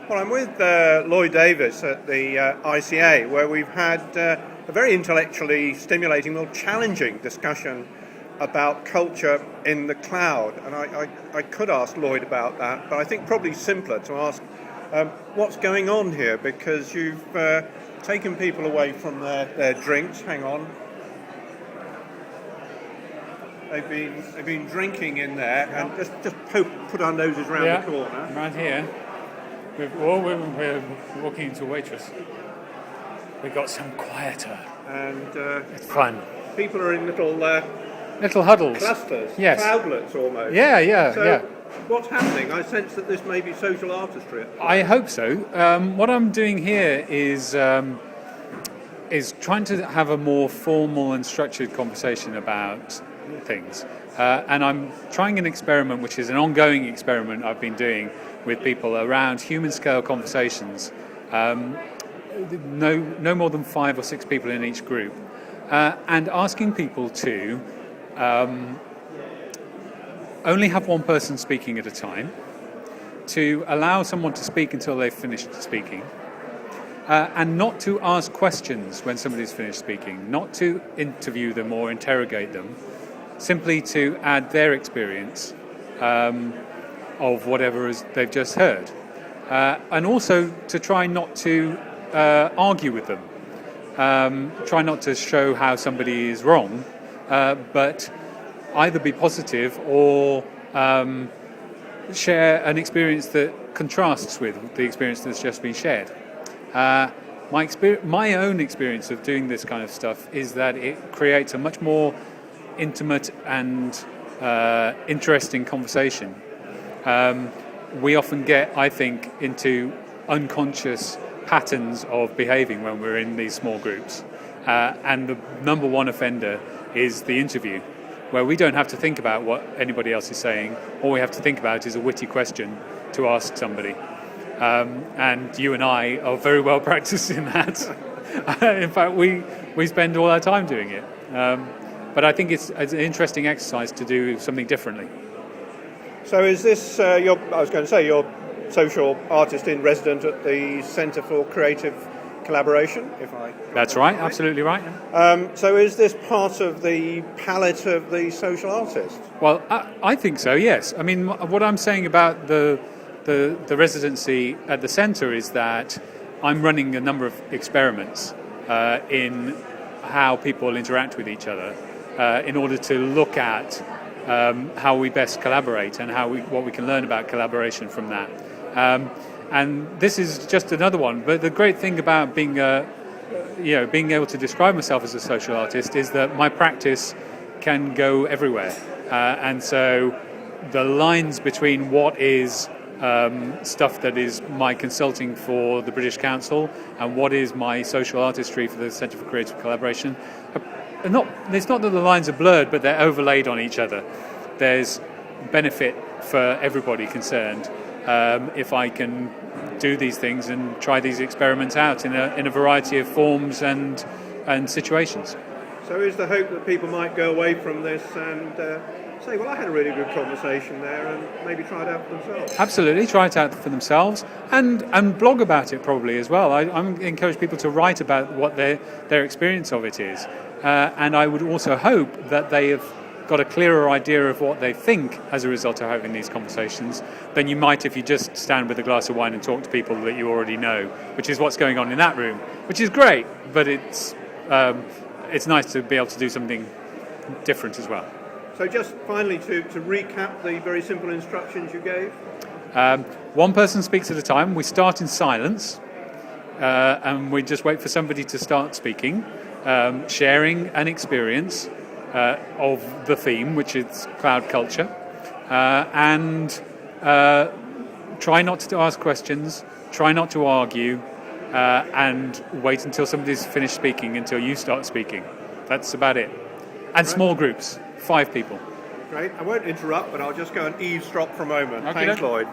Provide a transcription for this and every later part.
Well, I'm with Lloyd Davis at the ICA, where we've had a very intellectually stimulating, well, challenging discussion about culture in the cloud. And I could ask Lloyd about that, but I think probably simpler to ask what's going on here, because you've taken people away from their drinks. Hang on. They've been drinking in there, and just put our noses round the corner. Right here. We're walking into Waitress. We got some quieter, and it's fun. People are in little huddles, clusters, yes, cloudlets almost. Yeah. What's happening? I sense that this may be social artistry. I hope so. What I'm doing here is trying to have a more formal and structured conversation about things. And I'm trying an experiment, which is an ongoing experiment I've been doing with people around human-scale conversations. No more than 5 or 6 people in each group, and asking people to only have one person speaking at a time, to allow someone to speak until they've finished speaking, and not to ask questions when somebody's finished speaking, not to interview them or interrogate them, simply to add their experience of whatever they've just heard, and also to try not to argue with them, try not to show how somebody is wrong, but either be positive or share an experience that contrasts with the experience that's just been shared. My own experience of doing this kind of stuff is that it creates a much more intimate and interesting conversation. We often get, I think, into unconscious patterns of behaving when we're in these small groups. And the number one offender is the interview, where we don't have to think about what anybody else is saying. All we have to think about is a witty question to ask somebody. And you and I are very well practiced in that. In fact, we spend all our time doing it. But I think it's an interesting exercise to do something differently. So is this, you're social artist in resident at the Centre for Creative Collaboration, if I... That's right, absolutely right. So is this part of the palette of the social artist? Well, I think so, yes. I mean, what I'm saying about the residency at the centre is that I'm running a number of experiments in how people interact with each other in order to look at how we best collaborate and what we can learn about collaboration from that. And this is just another one. But the great thing about being able to describe myself as a social artist is that my practice can go everywhere. And so the lines between what is stuff that is my consulting for the British Council and what is my social artistry for the Centre for Creative Collaboration, it's not that the lines are blurred, but they're overlaid on each other. There's benefit for everybody concerned if I can do these things and try these experiments out in a variety of forms and situations. So is the hope that people might go away from this and say, well, I had a really good conversation there, and maybe try it out for themselves? Absolutely, try it out for themselves and blog about it probably as well. I encourage people to write about what their experience of it is. And I would also hope that they have got a clearer idea of what they think as a result of having these conversations than you might if you just stand with a glass of wine and talk to people that you already know, which is what's going on in that room, which is great, but it's nice to be able to do something different as well. So just finally to recap the very simple instructions you gave. One person speaks at a time. We start in silence and we just wait for somebody to start speaking, sharing an experience of the theme, which is cloud culture, and try not to ask questions, try not to argue, and wait until somebody's finished speaking until you start speaking. That's about it. And small groups, 5 people. Great. I won't interrupt, but I'll just go and eavesdrop for a moment. Okay. Thanks, Lloyd.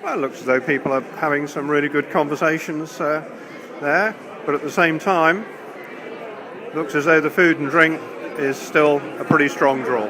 Well, it looks as though people are having some really good conversations there, but at the same time, looks as though the food and drink is still a pretty strong draw.